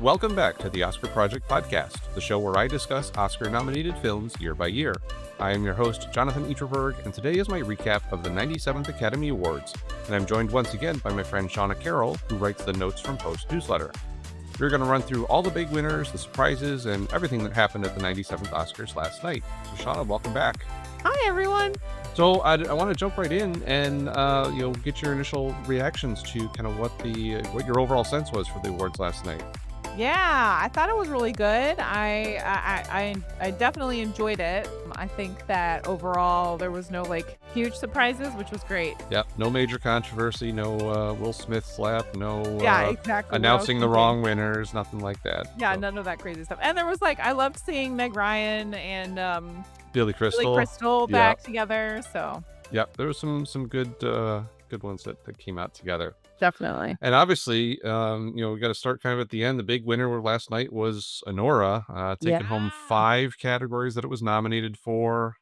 Welcome back to the Oscar Project Podcast, the show where I discuss Oscar-nominated films year by year. I am your host, Jonathan Eterberg, and today is my recap of the 97th Academy Awards, and I'm joined once again by my friend Shawna Carroll, who writes the Notes from Post newsletter. We're going to run through all the big winners, the surprises, and everything that happened at the 97th Oscars last night. So Shawna, welcome back. Hi, everyone. So I want to jump right in and get your initial reactions to kind of what your overall sense was for the awards last night. Yeah, I thought it was really good. I definitely enjoyed it. I think that overall there was no huge surprises, which was great. Yep, no major controversy, no Will Smith slap, no exactly announcing the wrong winners, nothing like that. Yeah, so. None of that crazy stuff. And there was I loved seeing Meg Ryan and Billy Crystal back together. So yep, there was some good ones that came out together. Definitely. And obviously, we got to start kind of at the end. The big winner last night was Anora, taking home 5 categories that it was nominated for.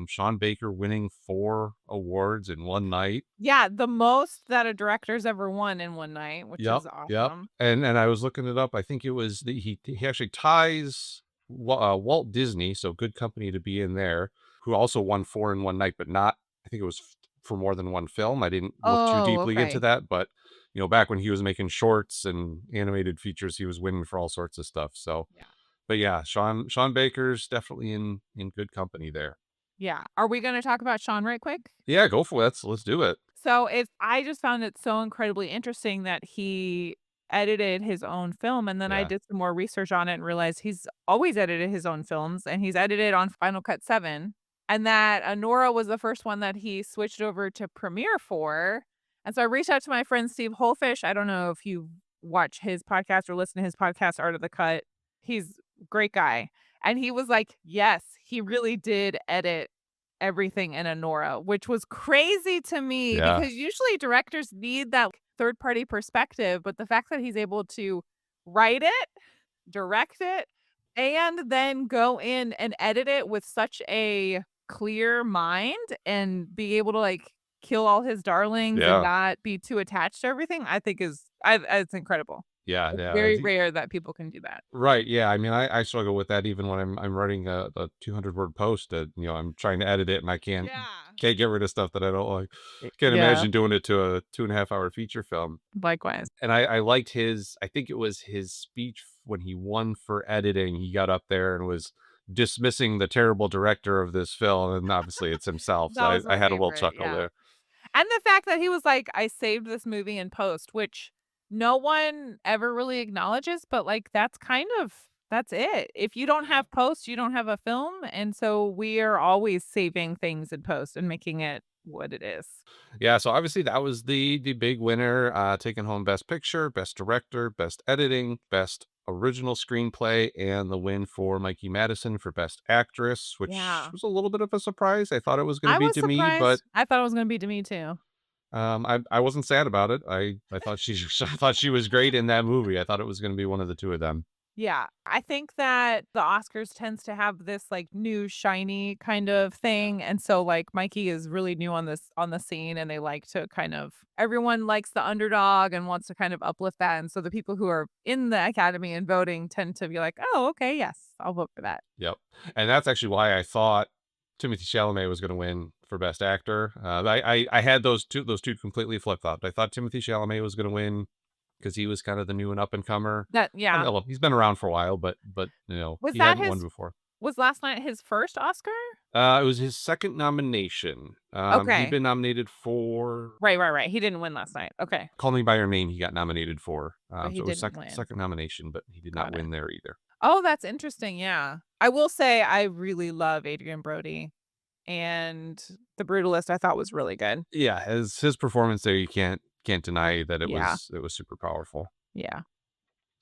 Sean Baker winning 4 awards in one night. Yeah, the most that a director's ever won in one night, which is awesome. Yep. And I was looking it up. I think it was he actually ties Walt Disney, so good company to be in there, who also won 4 in one night, but not, I think it was for more than one film. I didn't look too deeply into that, but back when he was making shorts and animated features, he was winning for all sorts of stuff. So, But yeah, Sean Baker's definitely in good company there. Yeah. Are we going to talk about Sean right quick? Yeah, go for it. Let's do it. So I just found it so incredibly interesting that he edited his own film, and then I did some more research on it and realized he's always edited his own films, and he's edited on Final Cut 7. And that Anora was the first one that he switched over to Premiere for. And so I reached out to my friend Steve Hullfish. I don't know if you watch his podcast or listen to his podcast, Art of the Cut. He's a great guy. And he was like, yes, he really did edit everything in Anora, which was crazy to me because usually directors need that third-party perspective. But the fact that he's able to write it, direct it, and then go in and edit it with such a clear mind and be able to kill all his darlings and not be too attached to everything, I think it's incredible. Yeah, it's very rare that people can do that. Right. Yeah. I mean, I struggle with that even when I'm writing a 200-word post that, I'm trying to edit it and I can't get rid of stuff that I don't like. Can't imagine doing it to a 2.5-hour feature film. Likewise. And I liked I think it was his speech when he won for editing. He got up there and was dismissing the terrible director of this film. And obviously it's himself. So I had a little chuckle there. And the fact that he was like, I saved this movie in post, which no one ever really acknowledges, but that's it. If you don't have post, you don't have a film. And so we are always saving things in post and making it what it is. Yeah, so obviously that was the big winner, taking home Best Picture, Best Director, Best Editing, Best Original Screenplay, and the win for Mikey Madison for Best Actress, which was a little bit of a surprise. I thought it was going to be Demi, but I thought it was going to be Demi too. I wasn't sad about it. I thought she was great in that movie. I thought it was going to be one of the two of them. Yeah, I think that the Oscars tends to have this new shiny kind of thing, and so Mikey is really new on the scene, and they like to everyone likes the underdog and wants to kind of uplift that, and so the people who are in the Academy and voting tend to be like, oh, okay, yes, I'll vote for that. Yep, and that's actually why I thought Timothée Chalamet was going to win for Best Actor. I had those two completely flip-flopped. I thought Timothée Chalamet was going to win because he was kind of the new and up-and-comer. Well, he's been around for a while, but he hadn't won before. Was last night his first Oscar? It was his second nomination. Okay. He'd been nominated for... Right. He didn't win last night. Okay. Call Me By Your Name he got nominated for. So it was second nomination, but he did not win there either. Oh, that's interesting. Yeah. I will say I really love Adrien Brody. And The Brutalist I thought was really good. Yeah, his performance there, you can't deny that it was super powerful. Yeah.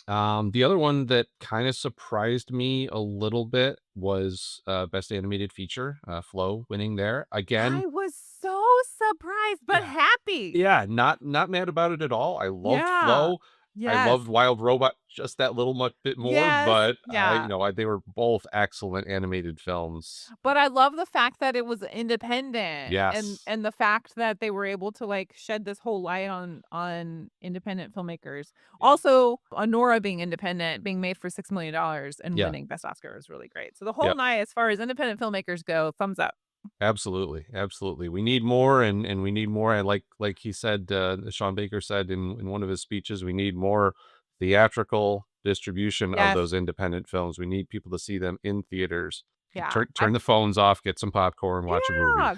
The other one that kind of surprised me a little bit was Best Animated Feature, Flow winning there again. I was so surprised but happy. Yeah, not mad about it at all. I loved Flow. I Yes. loved Wild Robot just that little much bit more, Yes. but Yeah. they were both excellent animated films. But I love the fact that it was independent and Yes. the fact that they were able to, like, shed this whole light on independent filmmakers. Yeah. Also, Honora being independent, being made for $6 million and Yeah. winning Best Oscar was really great. So the whole Yep. night, as far as independent filmmakers go, thumbs up. Absolutely, absolutely. We need more, and we need more. And like he said, Sean Baker said in one of his speeches, we need more theatrical distribution of Yes. those independent films. We need people to see them in theaters. Yeah. Turn the phones off, get some popcorn, watch a movie. Yeah,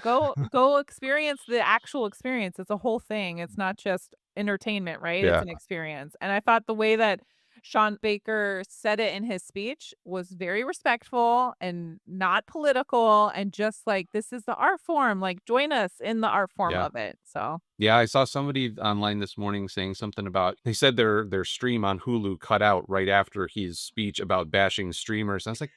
go experience the actual experience. It's a whole thing. It's not just entertainment, right? It's Yeah, an experience. And I thought the way that Sean Baker said it in his speech was very respectful and not political and just like this is the art form. Like join us in the art form yeah. of it. So, Yeah, I saw somebody online this morning saying something about they said their stream on Hulu cut out right after his speech about bashing streamers. I was like,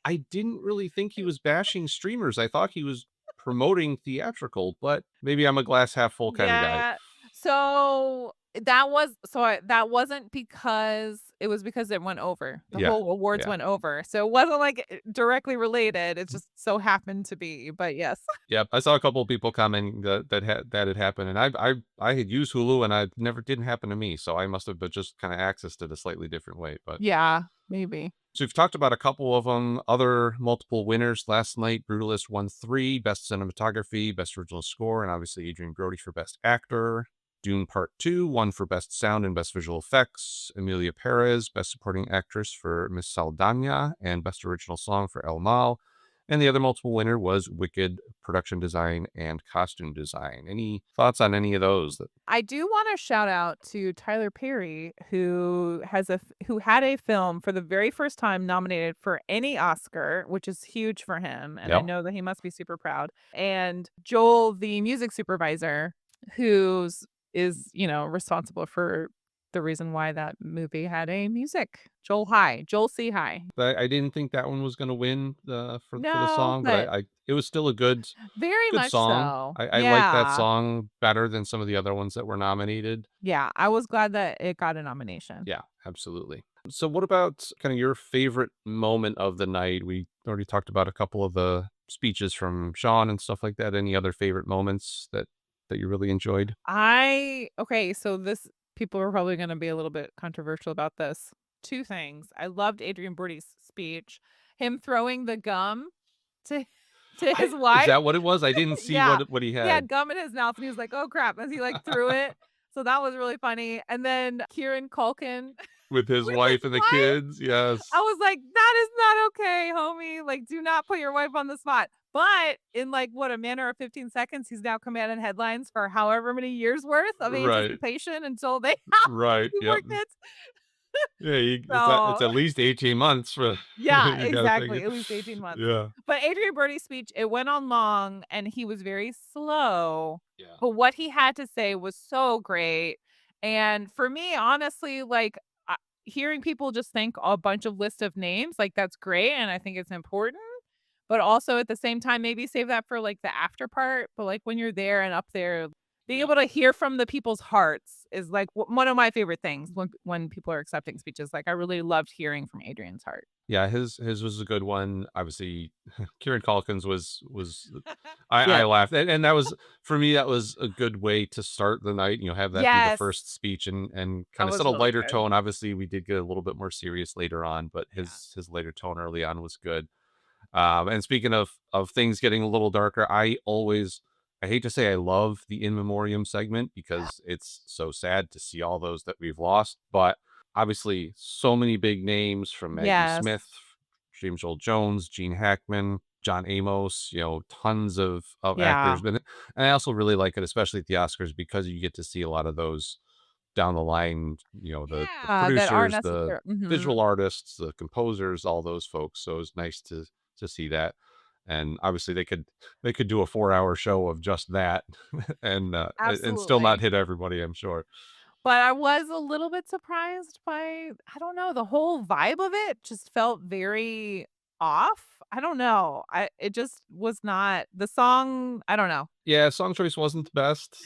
I didn't really think he was bashing streamers. I thought he was promoting theatrical, but maybe I'm a glass half full kind of guy. yeah. That wasn't because it was because it went over. The Yeah. whole awards Yeah. went over. So it wasn't like directly related. It just so happened to be. But yes. Yep. I saw a couple of people commenting that had happened, and I had used Hulu, and I never didn't happen to me, so I must have just kind of accessed it a slightly different way. But Yeah, maybe. so we've talked about a couple of them. Other multiple winners last night. Brutalist won 3: Best Cinematography, Best Original Score, and obviously Adrian Brody for Best Actor. Dune Part 2 won for Best Sound and Best Visual Effects. Emilia Perez, Best Supporting Actress for Miss Saldana, and Best Original Song for El Mal. And the other multiple winner was Wicked Production Design and Costume Design. Any thoughts on any of those? I do wanna shout out to Tyler Perry, who had a film for the very first time nominated for any Oscar, which is huge for him, and I Yep. know that he must be super proud, and Joel, the music supervisor, who's responsible for the reason why that movie had a music. Joel C. High. I didn't think that one was gonna win for the No, song, but but I it was still a very good much song. so. I like that Yeah. song better than some of the other ones that were nominated. Yeah, I was glad that it got a nomination. Yeah, absolutely. So what about kinda your favorite moment of the night? We already talked about a couple of the speeches from Sean and stuff like that. Any other favorite moments that you really enjoyed? Okay, so this people are probably gonna be a little bit controversial about this. 2 things. I loved Adrian Brody's speech. Him throwing the gum to to his I Is wife. that what it was? I didn't see Yeah. what he He had had. gum in his mouth and he was like, "Oh crap," as he, like, threw it. So that was really funny. And then Kieran Culkin With his with his wife and the wife. kids, I yes. was like, "That is not okay, homie. Like, do not put your wife on the spot." But in like what a matter of 15 seconds, he's now commanding headlines for however many years worth of Right, anticipation until they have right, 2 more yep. kids. Yeah, it's So at least 18 months for yeah, you gotta exactly, figure. at least 18 months. Yeah, But Adrian Brody's speech, it went on long and he was very slow, yeah, but what he had to say was so great. And for me, honestly, like, hearing people just thank a bunch of list of names, like, that's great, and I think it's important, but also at the same time, maybe save that for, like, the after part, but, like, when you're there and up there, being yeah. able to hear from the people's hearts is, like, one of my favorite things when people are accepting speeches, like, I really loved hearing from Adrian's heart. Yeah, his was a good one. Obviously, Kieran Culkin's was I Yes. laughed, and that was for me, that was a good way to start the night, have that be the Yes. first speech and That kinda was set a really lighter good. tone. Obviously, we did get a little bit more serious later on, but Yeah. his lighter tone early on was good. And speaking of things getting a little darker, I hate to say I love the in memoriam segment because it's so sad to see all those that we've lost, but obviously so many big names from Maggie Yes. Smith, James Earl Jones, Gene Hackman, John Amos, tons of Yeah. actors. But and I also really like it, especially at the Oscars, because you get to see a lot of those down the line, the Yeah, that aren't producers, the necessar mhm. visual artists, the composers, all those folks. So it's nice to see that. And obviously they could do a 4-hour show of just that and still not Absolutely. hit everybody, I'm sure. But I was a little bit surprised by I don't know, the whole vibe of it just felt very off. I don't know. I it just was not the song, I don't know. Yeah, song choice wasn't the best,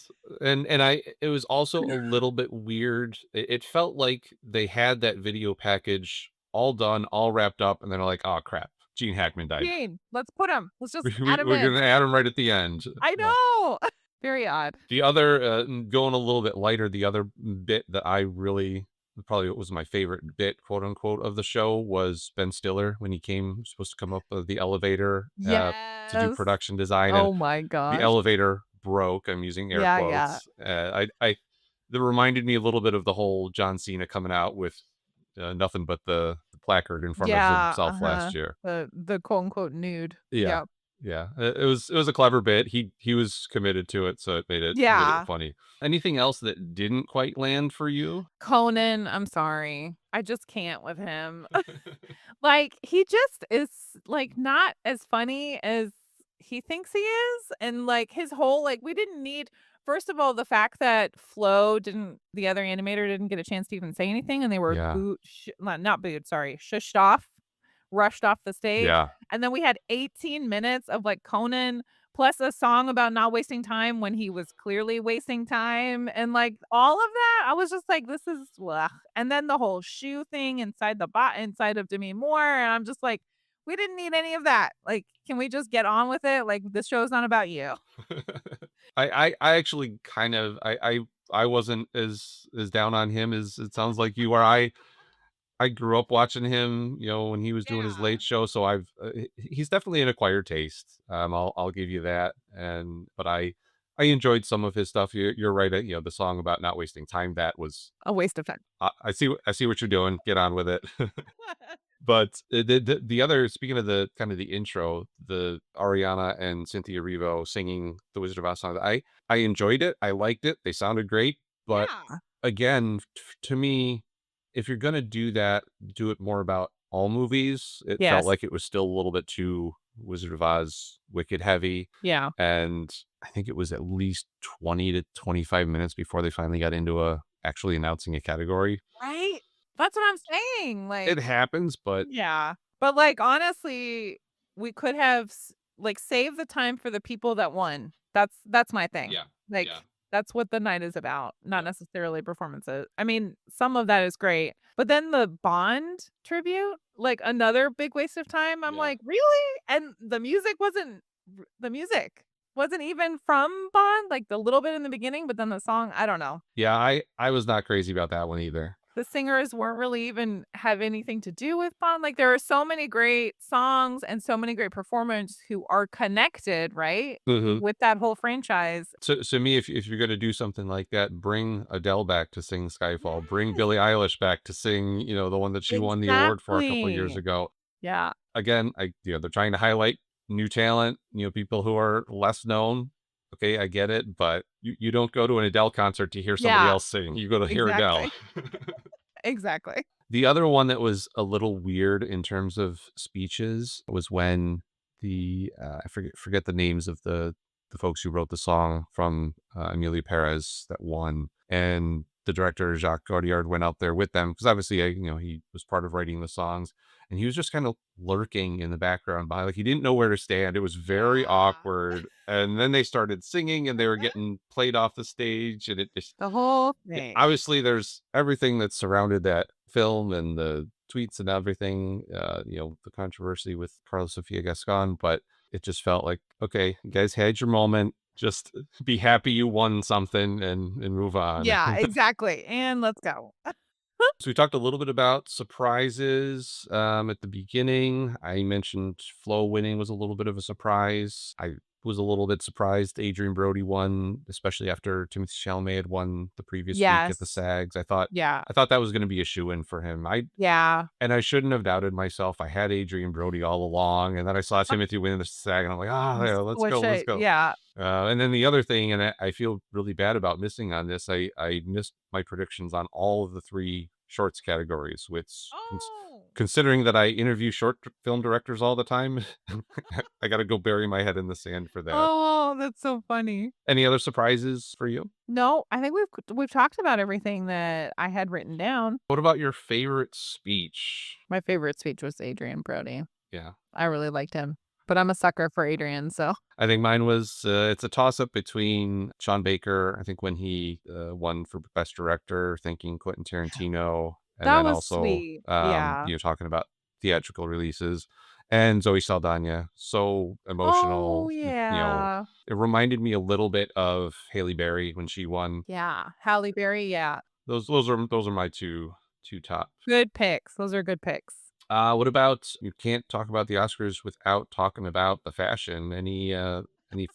and I it was also a little bit weird. It felt like they had that video package all done, all wrapped up, and then they're like, "Oh, crap. Gene Hackman died. Gene, let's put him. Let's just add We him we're in. gonna add him right at the end." I No. know. Very odd. The other, going a little bit lighter, the other bit that I really probably was my favorite bit, quote unquote, of the show was Ben Stiller when he came supposed to come up the elevator to do Yes. production design, and Oh my the gosh. elevator broke. I'm using air Yeah, yeah. quotes. I that reminded me a little bit of the whole John Cena coming out with nothing but the placard in front of Yeah, himself uh-huh. last year. The quote unquote nude. Yeah. Yep. Yeah. It was a clever bit. He was committed to it, so it made it Yeah. funny. Anything else that didn't quite land for you? Conan, I'm sorry. I just can't with him. Like, he just is, like, not as funny as he thinks he is, and, like, his whole we didn't need first of all, the fact that Flo didn't the other animator didn't get a chance to even say anything, and they were Yeah. not booed, sorry, shushed off, rushed off the stage, Yeah. and then we had 18 minutes of, Conan plus a song about not wasting time when he was clearly wasting time, and, all of that, I was just like, "This is ugh." And then the whole shoe thing inside of Demi Moore, and I'm just like, "We didn't need any of that. Like, can we just get on with it? Like, this show's not about you." I actually kind of I wasn't as down on him as it sounds like you are. I grew up watching him, when he was doing his Yeah. late show, so he's definitely an acquired taste. I'll give you that. But I enjoyed some of his stuff. You're right. The song about not wasting time, that was A waste of time. I see what you're doing. Get on with it. But the other, speaking of the kind of the intro, the Ariana and Cynthia Erivo singing the Wizard of Oz song, I enjoyed it. I liked it. They sounded great. But Yeah. again, to me, if you're gonna do that, do it more about all movies. It felt Yes. like it was still a little bit too Wizard of Oz wicked heavy. Yeah. And I think it was at least 20 to 25 minutes before they finally got into actually announcing a category. Right? That's what I'm saying, It happens, but yeah. But, honestly, we could have saved the time for the people that won. That's my thing. yeah, yeah, That's what the night is about, not yeah, necessarily performances. I mean, some of that is great, but then the Bond tribute, another big waste of time. I'm yeah. like, "Really?" And the music wasn't even from Bond, the little bit in the beginning, but then the song, I don't know. Yeah, I was not crazy about that one either. The singers weren't really even have anything to do with Bond. There are so many great songs and so many great performers who are connected, right, Mhm. with that whole franchise. So me, if you're gonna do something like that, bring Adele back to sing Skyfall, bring Billie Yes, Eilish back to sing, the one that she won the award for a couple years exactly. ago. Yeah. Again, they're trying to highlight new talent, people who are less known. Okay, I get it, but you don't go to an Adele concert to hear somebody Yeah, else sing. You go to hear Adele. exactly. Exactly. The other one that was a little weird in terms of speeches was when I forget the names of the folks who wrote the song from Amelia Perez that won, and the director Jacques Audiard went out there with them because obviously he was part of writing the songs, and he was just kind of lurking in the background by, like, he didn't know where to stand. It was very Yeah. awkward, and then they started singing and they were getting played off the stage, and it just The whole yeah, thing. obviously, there's everything that surrounded that film and the tweets and everything, the controversy with Carlos Sofia Gascon, but it just felt like, okay, you guys had your moment. Just be happy you won something and move on. Yeah, exactly, and let's go. So we talked a little bit about surprises at the beginning. I mentioned Flo winning was a little bit of a surprise. I was a little bit surprised Adrian Brody won, especially after Timothy Chalamet had won the previous week at the Yes. SAGs. I thought Yeah. I thought that was going to be a shoe in for him. Yeah. I shouldn't have doubted myself. I had Adrian Brody all along, and then I saw Timothy win the SAG, and I'm like, ah, yeah, let's go, Wish let's I go. yeah. And then the other thing, and I feel really bad about missing on this, I missed my predictions on all of the three shorts categories, which Oh. considering that I interview film directors all the time, I got to go bury my head in the sand for that. Oh, that's so funny. Any other surprises for you? No, I think we've talked about everything that I had written down. What about your favorite speech? My favorite speech was Adrian Brody. Yeah. I really liked him, but I'm a sucker for Adrian, so I think mine was, it's a toss-up between Sean Baker, I think when he, won for Best Director, thinking Quentin Tarantino, and that then was also, sweet. Yeah. talking about theatrical releases, and Zoe Saldana. So Oh, emotional, yeah. it reminded me a little bit of Halle Berry when she won. Yeah. Halle Berry, yeah. Those are my 2 top. Good picks. Those are good picks. What about you can't talk about the Oscars without talking about the fashion. Any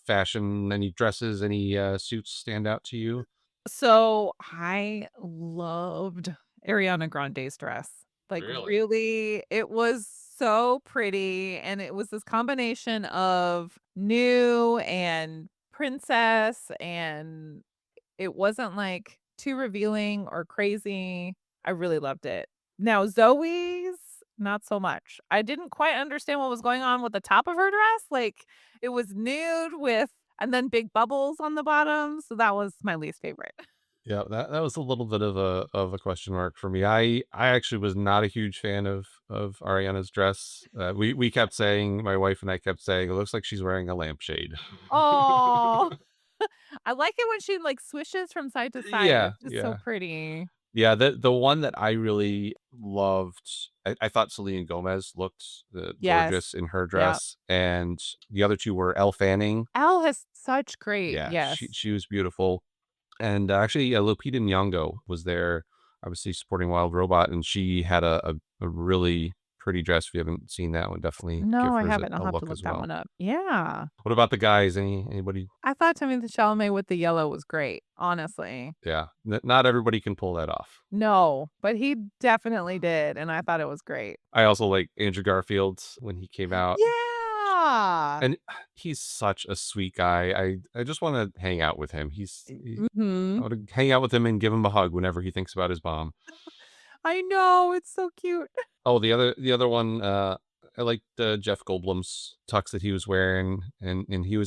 fashion, any dresses, any suits stand out to you? So, I loved Ariana Grande's dress. Like, Really? really, it was so pretty, and it was this combination of new and princess, and it wasn't, like, too revealing or crazy. I really loved it. Now Zoe's, not so much. I didn't quite understand what was going on with the top of her dress, like, it was nude with and then big bubbles on the bottom, so that was my least favorite. Yeah, that was a little bit of a question mark for me. I actually was not a huge fan of Ariana's dress. We kept saying, my wife and I kept saying, it looks like she's wearing a lampshade. Oh, I like it when she, like, swishes from side to side. Yeah, It's just so yeah. pretty. Yeah, the one that I really loved, I thought Selena Gomez looked, Yes. gorgeous in her Yep. dress, and the other 2 were Elle Fanning. Elle has such great Yeah, yes. she was beautiful, and, actually, Lupita Nyong'o was there, obviously supporting Wild Robot, and she had a really pretty dress. If you haven't seen that one, definitely give No, I hers haven't. I'll a have to look look as that well. one up. Yeah. What about the guys? Anybody? I thought Timothée Chalamet with the yellow was great, honestly. Yeah, not everybody can pull that off. No, but he definitely did, and I thought it was great. I also like Andrew Garfield when he came out. Yeah. And he's such a sweet guy. I just wanna hang out with him. I Mhm. wanna hang out with him and give him a hug whenever he thinks about his mom. I know, it's so cute. Oh, the other one, I liked, Jeff Goldblum's tux that he was wearing, and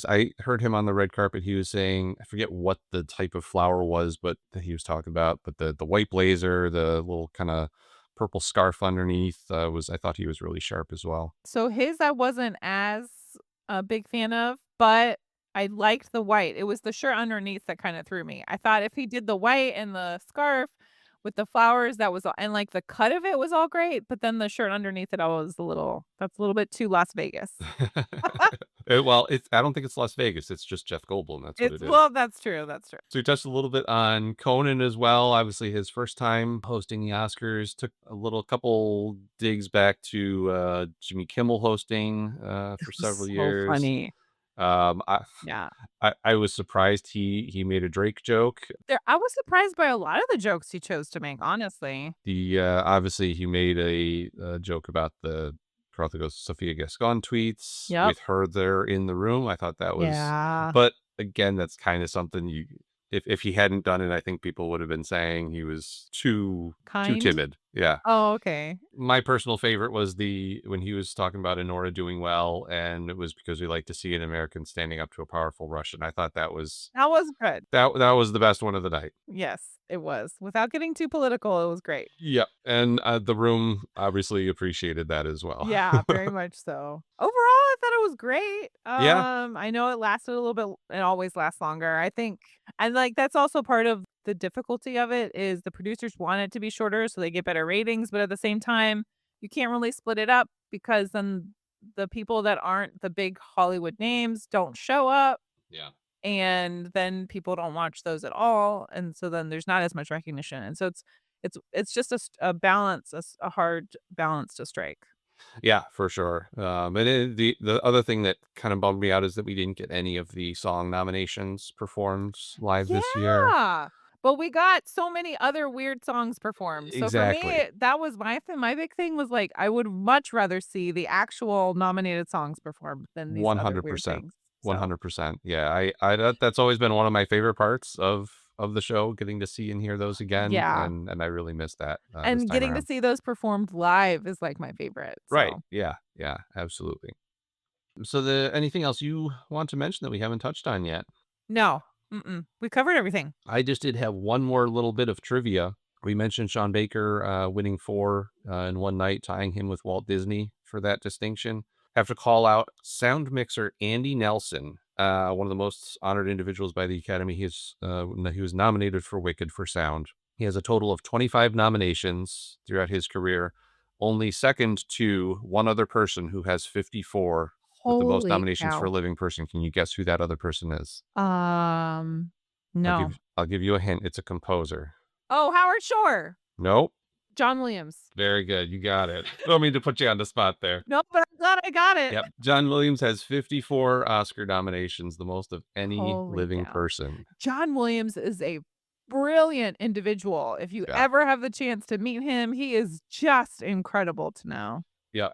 I heard him on the red carpet, he was saying, I forget what the type of flower was, but that he was talking about, but the white blazer, the little kinda purple scarf underneath, I thought he was really sharp as well. So his I wasn't as a big fan of, but I liked the white. It was the shirt underneath that kinda threw me. I thought if he did the white and the scarf with the flowers, that was all and, like, the cut of it was all great, but then the shirt underneath it, I was a little that's a little bit too Las Vegas. Well, I don't think it's Las Vegas, it's just Jeff Goldblum, that's what It's it is. well, that's true, that's true. So we touched a little bit on Conan as well. Obviously, his first time hosting the Oscars took a couple digs back to Jimmy Kimmel hosting It for was several so years. funny. Um, I, Yeah. I was surprised he made a Drake joke. There I was surprised by a lot of the jokes he chose to make, honestly. The obviously he made a joke about the Carlthegos Sophia Gascon tweets Yep. with her there in the room. I thought that was, Yeah. but again, that's kind of something if he hadn't done it, I think people would have been saying he was too Kind? timid. Yeah. Oh, okay. My personal favorite was the when he was talking about Enora doing well, and it was because we like to see an American standing up to a powerful Russian. I thought That was good. that was the best one of the night. Yes, it was. Without getting too political, it was great. Yep, and, the room obviously appreciated that as well. Yeah, very much so. Overall, I thought it was great. Yeah, I know it lasted a little bit it always lasts longer, I think and, like, that's also part of the difficulty of it is the producers want it to be shorter so they get better ratings, but at the same time, you can't really split it up because then the people that aren't the big Hollywood names don't show up, yeah. and then people don't watch those at all, and so then there's not as much recognition, and so it's just a balance, a hard balance to strike. Yeah, for sure, and then the other thing that kinda bummed me out is that we didn't get any of the song nominations performed live this year. Yeah, but we got so many other weird songs performed, so for Exactly. me, that was my big thing was, like, I would much rather see the actual nominated songs performed than these other weird 100%. things, so 100%. Yeah, that's always been one of my favorite parts of the show, getting to see and hear those again, yeah, and I really missed that, this and time getting to around. see those performed live is, like, my favorite, Right, so yeah, yeah, absolutely. So anything else you want to mention that we haven't touched on yet? no, mm-mm, we covered everything. I just did have one more little bit of trivia. We mentioned Sean Baker, winning 4, in one night, tying him with Walt Disney for that distinction. Have to call out sound mixer Andy Nelson, one of the most honored individuals by the Academy. He was nominated for Wicked for sound. He has a total of 25 nominations throughout his career, only second to one other person who has 54 with the most Holy nominations for a cow. living person. Can you guess who that other person is? No. I'll give you a hint. It's a composer. Oh, Howard Shore. Nope. John Williams. Very good. You got it. Don't mean to put you on the spot there. No, but I'm glad I got it. Yep. John Williams has 54 Oscar nominations, the most of any Holy living cow. person. John Williams is a brilliant individual. If you Yeah. ever have the chance to meet him, he is just incredible to know. Yeah.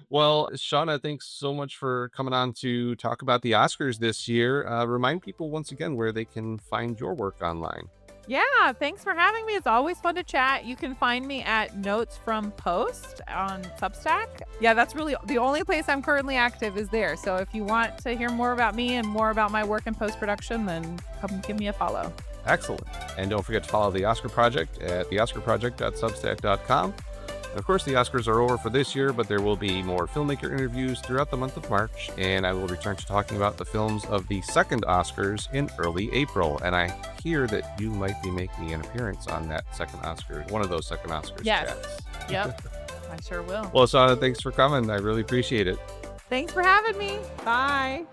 Well, Shawna, thanks so much for coming on to talk about the Oscars this year. Remind people once again where they can find your work online. Yeah, thanks for having me. It's always fun to chat. You can find me at Notes from Post on Substack. Yeah, that's really the only place I'm currently active is there. So if you want to hear more about me and more about my work in post-production, then come give me a follow. Excellent. And don't forget to follow the Oscar Project at theoscarproject.substack.com. And of course, the Oscars are over for this year, but there will be more filmmaker interviews throughout the month of March, and I will return to talking about the films of the second Oscars in early April. And I hear that you might be making an appearance on that second Oscar, one of those second Oscars Yes. chats. Yep. I sure will. Well, Shawna, thanks for coming. I really appreciate it. Thanks for having me. Bye.